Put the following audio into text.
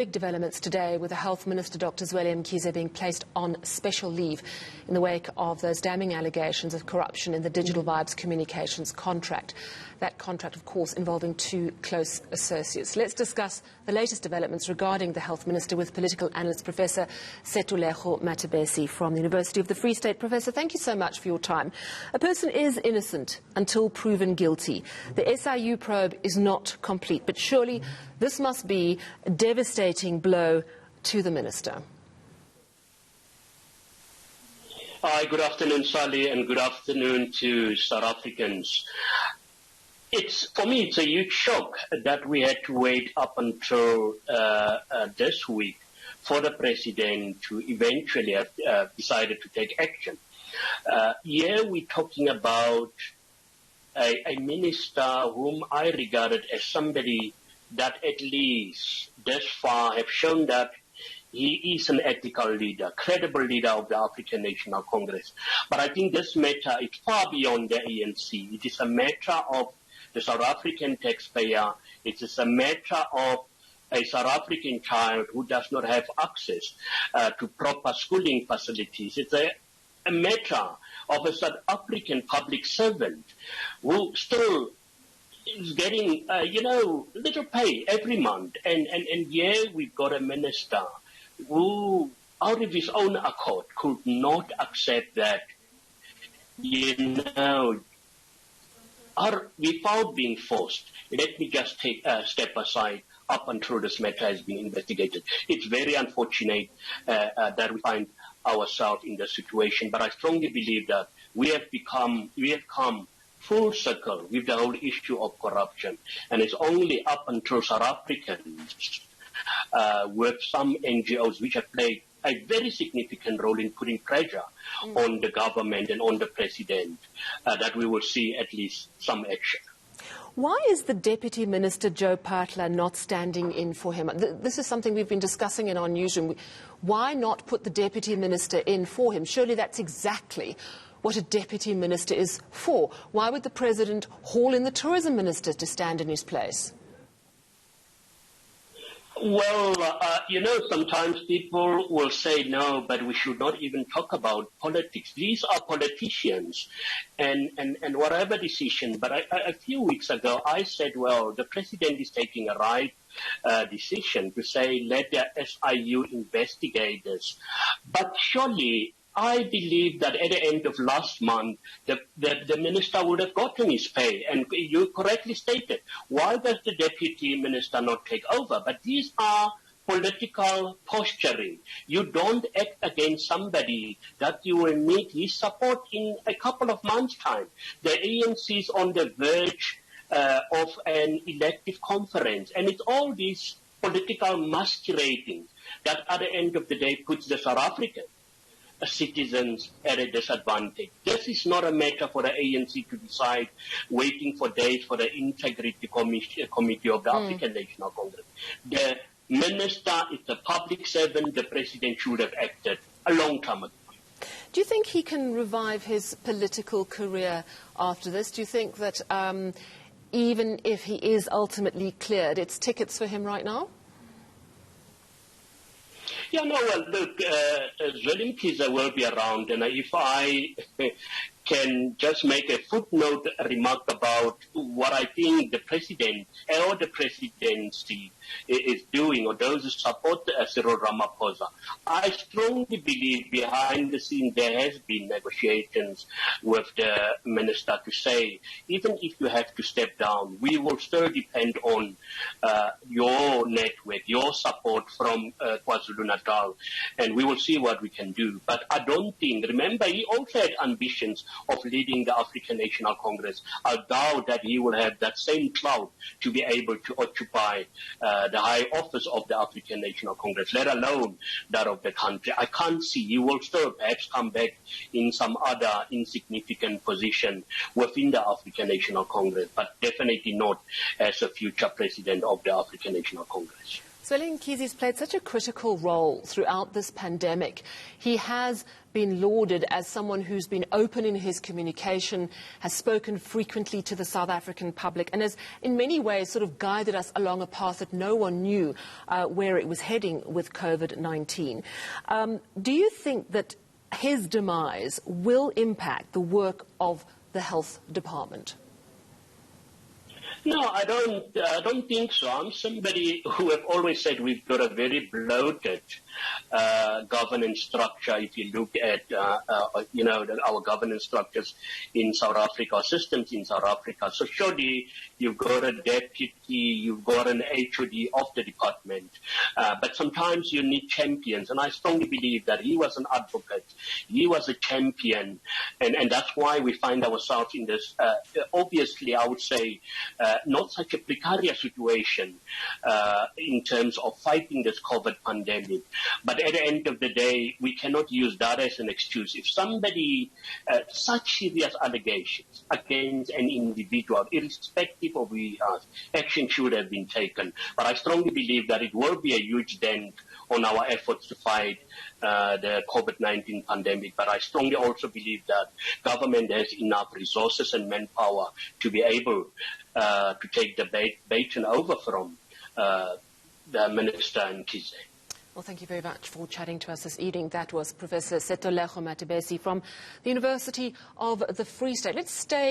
Big developments today with the Health Minister Dr. Zweli Mkhize being placed on special leave in the wake of those damning allegations of corruption in the Digital Vibes Communications contract. That contract, of course, involving two close associates. Let's discuss the latest developments regarding the Health Minister with political analyst Professor Sethulego Matebesi from the University of the Free State. Professor, thank you so much for your time. A person is innocent until proven guilty. The SIU probe is not complete, but surely this must be a devastating blow to the minister. Hi, good afternoon, Sally, and good afternoon to South Africans. For me, it's a huge shock that we had to wait up until this week for the president to eventually have decided to take action. Here we're talking about a minister whom I regarded as somebody that at least this far have shown that he is an ethical leader, credible leader of the African National Congress. But I think this matter is far beyond the ANC. It is a matter of the South African taxpayer. It is a matter of a South African child who does not have access to proper schooling facilities. It's a matter of a South African public servant who still is getting, little pay every month. And here we've got a minister who, out of his own accord, could not accept that, without being forced. Let me just take a step aside up until this matter has been investigated. It's very unfortunate that we find ourselves in this situation, but I strongly believe that we have come full circle with the whole issue of corruption, and it's only up until South Africans with some NGOs which have played a very significant role in putting pressure on the government and on the president that we will see at least some action. Why is the Deputy Minister, Joe Partler, not standing in for him? This is something we've been discussing in our newsroom. Why not put the Deputy Minister in for him? Surely that's exactly what a Deputy Minister is for. Why would the President haul in the Tourism Minister to stand in his place? Well, sometimes people will say no, but we should not even talk about politics. These are politicians and whatever decision. But a few weeks ago, I said, well, the president is taking a right decision to say, let the SIU investigate this. But surely, I believe that at the end of last month, the minister would have gotten his pay. And you correctly stated, why does the deputy minister not take over? But these are political posturing. You don't act against somebody that you will need his support in a couple of months' time. The ANC is on the verge of an elective conference. And it's all this political masquerading that at the end of the day puts the South African citizens at a disadvantage. This is not a matter for the ANC to decide, waiting for days for the Integrity Committee of the African National Congress. The minister is a public servant. The president should have acted a long time ago. Do you think he can revive his political career after this? Do you think that even if he is ultimately cleared, it's tickets for him right now? Yeah, no, well, look, Zweli Mkhize will be around, and if I can just make a footnote remark about what I think the president or the presidency is doing, or those who support Cyril Ramaphosa. I strongly believe behind the scene there has been negotiations with the minister to say, even if you have to step down, we will still depend on your network, your support from KwaZulu-Natal, and we will see what we can do. But I don't think, remember, he also had ambitions of leading the African National Congress. I doubt that he will have that same clout to be able to occupy the high office of the African National Congress, let alone that of the country. I can't see. He will still perhaps come back in some other insignificant position within the African National Congress, but definitely not as a future president of the African National Congress. Zweli Mkhize has played such a critical role throughout this pandemic. He has been lauded as someone who's been open in his communication, has spoken frequently to the South African public, and has in many ways sort of guided us along a path that no one knew where it was heading with COVID-19. Do you think that his demise will impact the work of the health department? No, I don't think so. I'm somebody who have always said we've got a very bloated governance structure. If you look at, our governance structures in South Africa, our systems in South Africa. So surely you've got a deputy, you've got an HOD of the department. But sometimes you need champions. And I strongly believe that he was an advocate. He was a champion. And that's why we find ourselves in this, obviously, I would say, not such a precarious situation in terms of fighting this COVID pandemic. But at the end of the day, we cannot use that as an excuse. If somebody, such serious allegations against an individual, irrespective of who he is, action should have been taken. But I strongly believe that it will be a huge dent on our efforts to fight the COVID-19 pandemic. But I strongly also believe that government has enough resources and manpower to be able to take the baton over from the Minister Mkhize. Well, thank you very much for chatting to us this evening. That was Professor Sethulego Matebesi from the University of the Free State. Let's stay